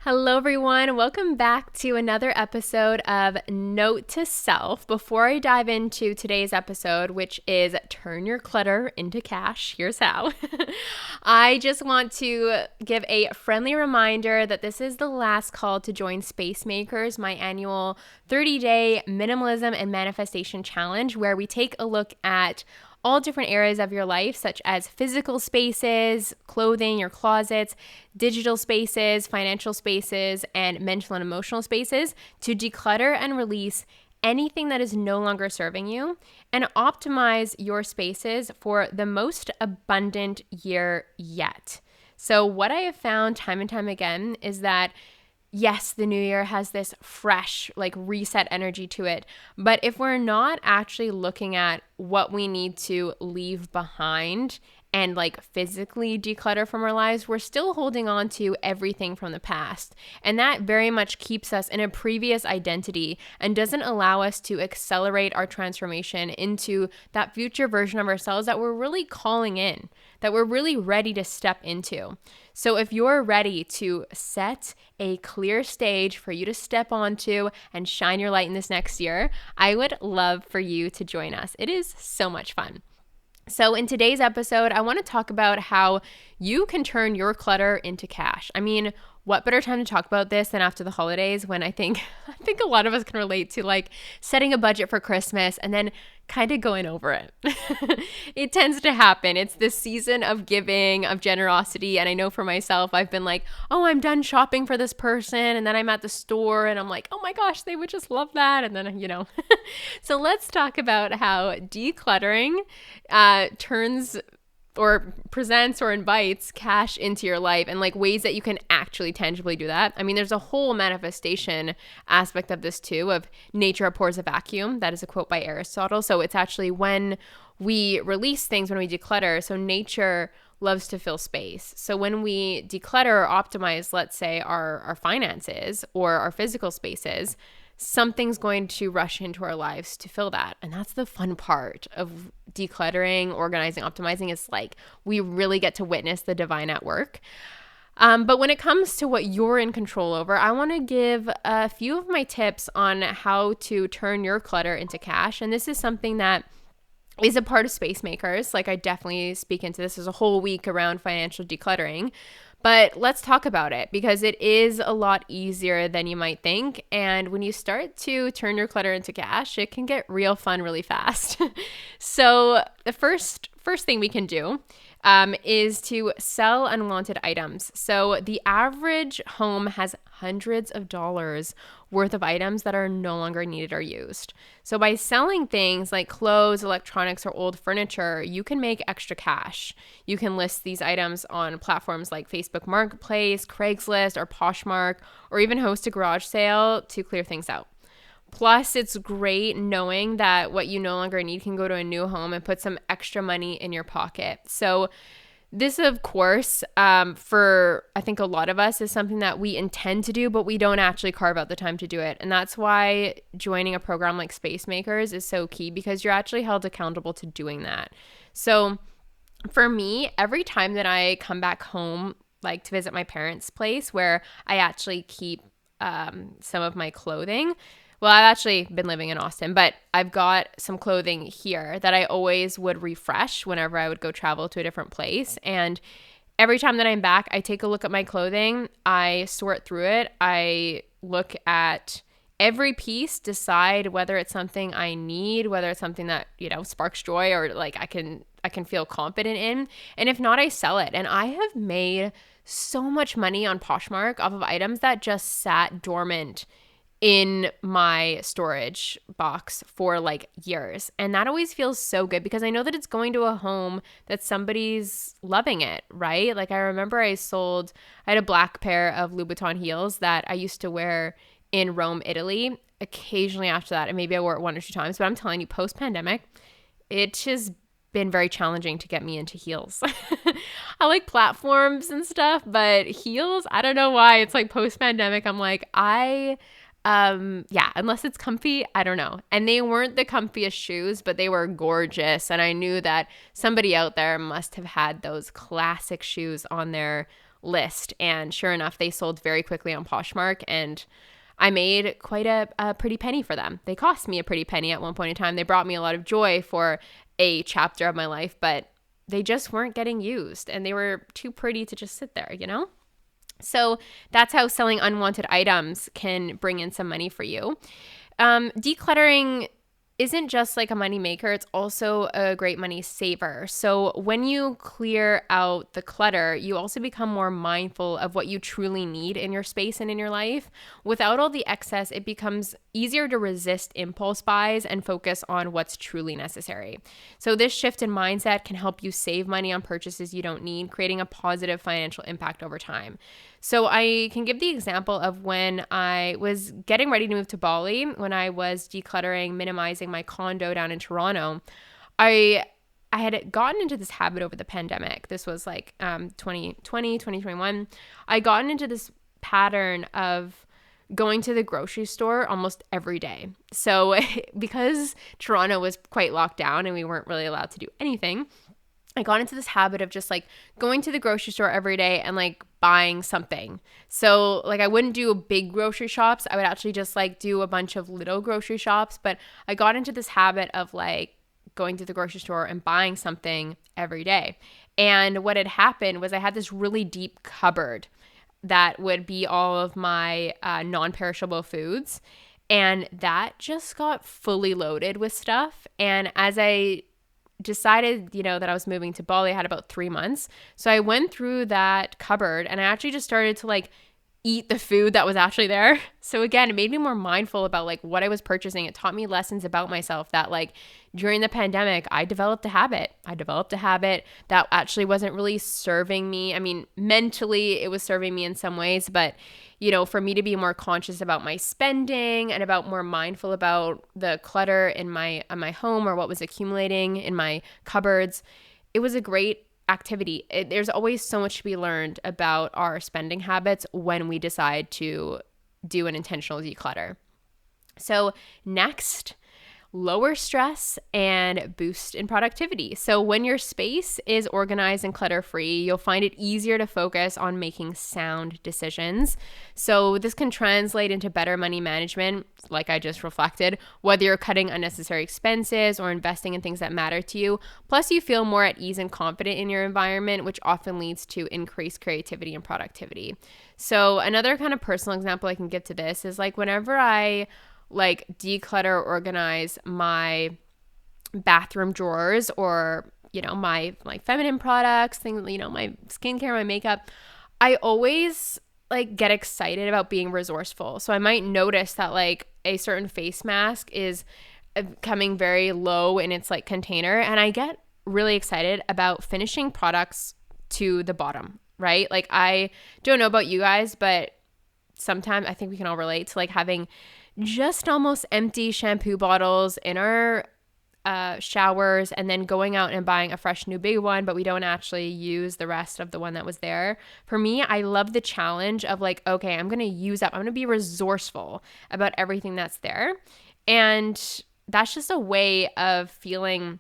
Hello, everyone. Welcome back to another episode of Note to Self. Before I dive into today's episode, which is Turn Your Clutter into Cash, here's how. I just want to give a friendly reminder that this is the last call to join SPAC Makers, my annual 30-day minimalism and manifestation challenge, where we take a look at all different areas of your life, such as physical spaces, clothing, your closets, digital spaces, financial spaces, and mental and emotional spaces to declutter and release anything that is no longer serving you and optimize your spaces for the most abundant year yet. So what I have found time and time again is that yes, the new year has this fresh, reset energy to it. But if we're not actually looking at what we need to leave behind and physically declutter from our lives, we're still holding on to everything from the past. And that very much keeps us in a previous identity and doesn't allow us to accelerate our transformation into that future version of ourselves that we're really calling in, that we're really ready to step into. So if you're ready to set a clear stage for you to step onto and shine your light in this next year, I would love for you to join us. It is so much fun. So in today's episode, I want to talk about how you can turn your clutter into cash. I mean, what better time to talk about this than after the holidays, when I think a lot of us can relate to setting a budget for Christmas and then kind of going over it. It tends to happen. It's this season of giving, of generosity. And I know for myself, I've been oh, I'm done shopping for this person. And then I'm at the store and I'm oh my gosh, they would just love that. And then, So let's talk about how decluttering turns or presents or invites cash into your life and ways that you can actually tangibly do that. I mean, there's a whole manifestation aspect of this too, of nature abhors a vacuum. That is a quote by Aristotle. So it's actually when we release things, when we declutter. So nature loves to fill space. So when we declutter or optimize, let's say our finances or our physical spaces, something's going to rush into our lives to fill that. And that's the fun part of decluttering, organizing, optimizing. Is we really get to witness the divine at work. But when it comes to what you're in control over, I want to give a few of my tips on how to turn your clutter into cash. And this is something that is a part of SPAC Makers. I definitely speak into this. There's a whole week around financial decluttering. But let's talk about it because it is a lot easier than you might think. And when you start to turn your clutter into cash, it can get real fun really fast. So the first thing we can do is to sell unwanted items. So the average home has hundreds of dollars worth of items that are no longer needed or used. So by selling things like clothes, electronics, or old furniture, you can make extra cash. You can list these items on platforms like Facebook Marketplace, Craigslist, or Poshmark, or even host a garage sale to clear things out. Plus, it's great knowing that what you no longer need can go to a new home and put some extra money in your pocket. So this, of course, for I think a lot of us is something that we intend to do, but we don't actually carve out the time to do it. And that's why joining a program like SPAC Makers is so key, because you're actually held accountable to doing that. So for me, every time that I come back home, to visit my parents' place where I actually keep some of my clothing. Well, I've actually been living in Austin, but I've got some clothing here that I always would refresh whenever I would go travel to a different place. And every time that I'm back, I take a look at my clothing. I sort through it. I look at every piece, decide whether it's something I need, whether it's something that, sparks joy or I can feel confident in. And if not, I sell it. And I have made so much money on Poshmark off of items that just sat dormant in my storage box for years. And that always feels so good because I know that it's going to a home that somebody's loving it, right? I remember I had a black pair of Louboutin heels that I used to wear in Rome, Italy. Occasionally after that, and maybe I wore it 1 or 2 times, but I'm telling you, post-pandemic, it just been very challenging to get me into heels. I like platforms and stuff, but heels, I don't know why. It's post-pandemic, I'm unless it's comfy, I don't know. And they weren't the comfiest shoes, but they were gorgeous. And I knew that somebody out there must have had those classic shoes on their list. And sure enough, they sold very quickly on Poshmark, and I made quite a pretty penny for them. They cost me a pretty penny at one point in time. They brought me a lot of joy for a chapter of my life, but they just weren't getting used, and they were too pretty to just sit there, So that's how selling unwanted items can bring in some money for you. Decluttering isn't just like a money maker, it's also a great money saver. So when you clear out the clutter, you also become more mindful of what you truly need in your space and in your life. Without all the excess, it becomes easier to resist impulse buys and focus on what's truly necessary. So this shift in mindset can help you save money on purchases you don't need, creating a positive financial impact over time. So I can give the example of when I was getting ready to move to Bali, when I was decluttering, minimizing my condo down in Toronto. I had gotten into this habit over the pandemic. This was like 2020, 2021. I gotten into this pattern of going to the grocery store almost every day. So because Toronto was quite locked down and we weren't really allowed to do anything, I got into this habit of just like going to the grocery store every day and like buying something. So like I wouldn't do big grocery shops. I would actually just like do a bunch of little grocery shops. But I got into this habit of like going to the grocery store and buying something every day. And what had happened was I had this really deep cupboard that would be all of my non-perishable foods. And that just got fully loaded with stuff. And as I decided, that I was moving to Bali, I had about 3 months. So I went through that cupboard and I actually just started to like eat the food that was actually there. So again, it made me more mindful about like what I was purchasing. It taught me lessons about myself that like during the pandemic, I developed a habit. That actually wasn't really serving me. I mean, mentally it was serving me in some ways, but for me to be more conscious about my spending and about more mindful about the clutter in my home or what was accumulating in my cupboards, it was a great activity. There's always so much to be learned about our spending habits when we decide to do an intentional declutter. So next, lower stress and boost in productivity. So when your space is organized and clutter-free, you'll find it easier to focus on making sound decisions. So this can translate into better money management, like I just reflected, whether you're cutting unnecessary expenses or investing in things that matter to you. Plus, you feel more at ease and confident in your environment, which often leads to increased creativity and productivity. So another kind of personal example I can give to this is like whenever I like declutter or organize my bathroom drawers or, my like feminine products, things, my skincare, my makeup, I always like get excited about being resourceful. So I might notice that like a certain face mask is coming very low in its like container, and I get really excited about finishing products to the bottom, right? Like I don't know about you guys, but sometimes I think we can all relate to like having just almost empty shampoo bottles in our showers and then going out and buying a fresh new big one, but we don't actually use the rest of the one that was there. For me, I love the challenge of like, okay, I'm going to use up, I'm going to be resourceful about everything that's there. And that's just a way of feeling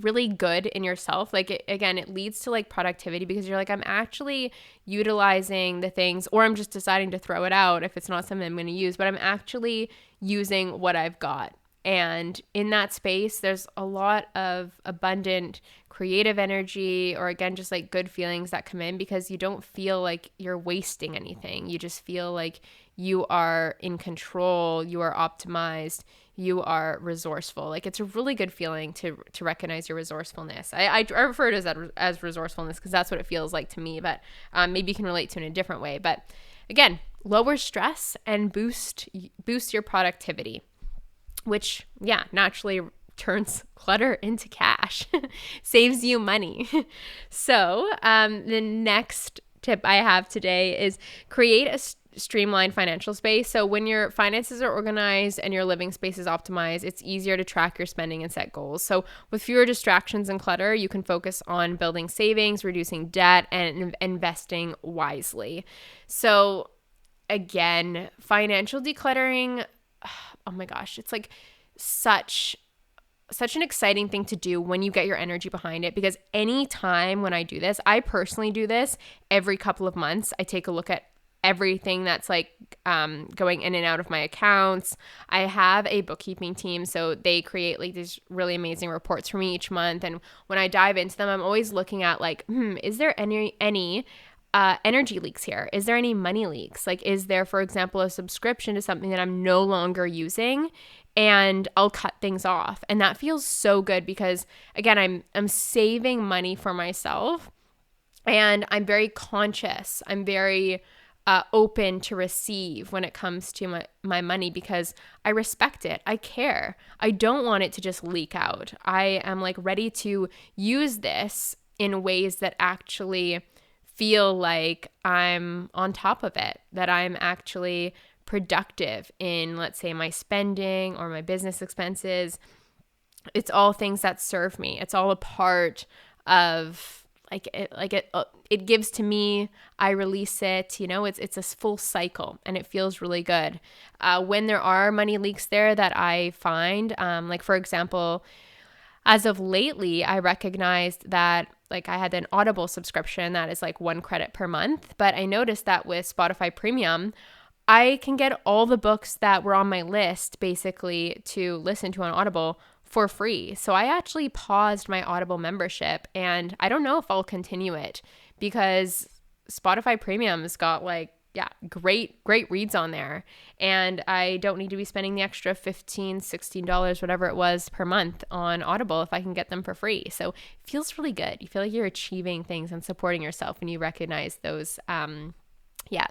really good in yourself. Like it leads to like productivity because you're like, I'm actually utilizing the things, or I'm just deciding to throw it out if it's not something I'm going to use, but I'm actually using what I've got. And in that space, there's a lot of abundant creative energy, or again, just like good feelings that come in because you don't feel like you're wasting anything. You just feel like you are in control, you are optimized, you are resourceful. Like it's a really good feeling to recognize your resourcefulness. I refer to it as resourcefulness because that's what it feels like to me, but maybe you can relate to it in a different way. But again, lower stress and boost your productivity, which naturally turns clutter into cash, saves you money. So the next tip I have today is create a streamlined financial space. So when your finances are organized and your living space is optimized, it's easier to track your spending and set goals. So with fewer distractions and clutter, you can focus on building savings, reducing debt, and investing wisely. So again, financial decluttering, oh my gosh, it's like such such an exciting thing to do when you get your energy behind it, because any time when I do this, I personally do this every couple of months. I take a look at everything that's like going in and out of my accounts. I have a bookkeeping team, so they create like these really amazing reports for me each month. And when I dive into them, I'm always looking at like, is there any energy leaks here? Is there any money leaks? Like, is there, for example, a subscription to something that I'm no longer using? And I'll cut things off. And that feels so good because, again, I'm saving money for myself, and I'm very conscious. I'm very open to receive when it comes to my money, because I respect it. I care. I don't want it to just leak out. I am like ready to use this in ways that actually feel like I'm on top of it, that I'm actually productive in, let's say, my spending or my business expenses. It's all things that serve me. It's all a part of it gives to me, I release it, it's a full cycle, and it feels really good. When there are money leaks there that I find, like for example, as of lately, I recognized that like I had an Audible subscription that is like 1 credit per month, but I noticed that with Spotify Premium, I can get all the books that were on my list basically to listen to on Audible for free. So I actually paused my Audible membership, and I don't know if I'll continue it because Spotify Premium's got like, great reads on there. And I don't need to be spending the extra $15, $16, whatever it was per month on Audible if I can get them for free. So it feels really good. You feel like you're achieving things and supporting yourself when you recognize those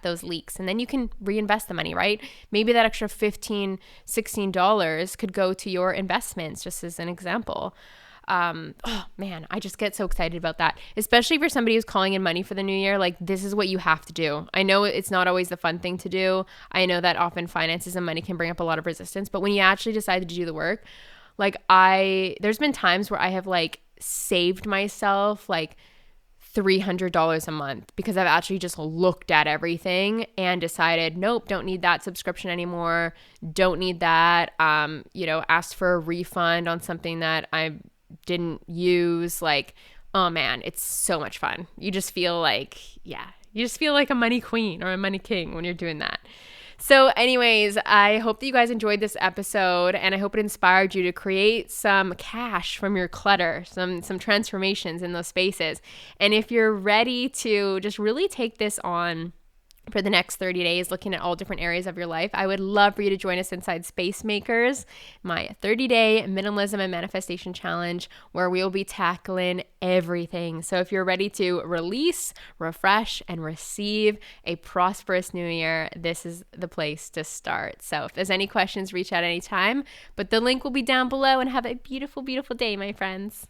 those leaks, and then you can reinvest the money, right? Maybe that extra $15, $16 could go to your investments, just as an example. Oh man, I just get so excited about that, especially for somebody who's calling in money for the new year. Like, this is what you have to do. I know it's not always the fun thing to do. I know that often finances and money can bring up a lot of resistance, but when you actually decide to do the work, like there's been times where I have like saved myself like $300 a month because I've actually just looked at everything and decided, nope, don't need that subscription anymore. Don't need that. Asked for a refund on something that I didn't use. Like, oh man, it's so much fun. You just feel like a money queen or a money king when you're doing that. So anyways, I hope that you guys enjoyed this episode, and I hope it inspired you to create some cash from your clutter, some transformations in those spaces. And if you're ready to just really take this on for the next 30 days, looking at all different areas of your life, I would love for you to join us inside SPAC Makers, my 30-day minimalism and manifestation challenge, where we will be tackling everything. So if you're ready to release, refresh, and receive a prosperous new year, this is the place to start. So if there's any questions, reach out anytime, but the link will be down below, and have a beautiful, beautiful day, my friends.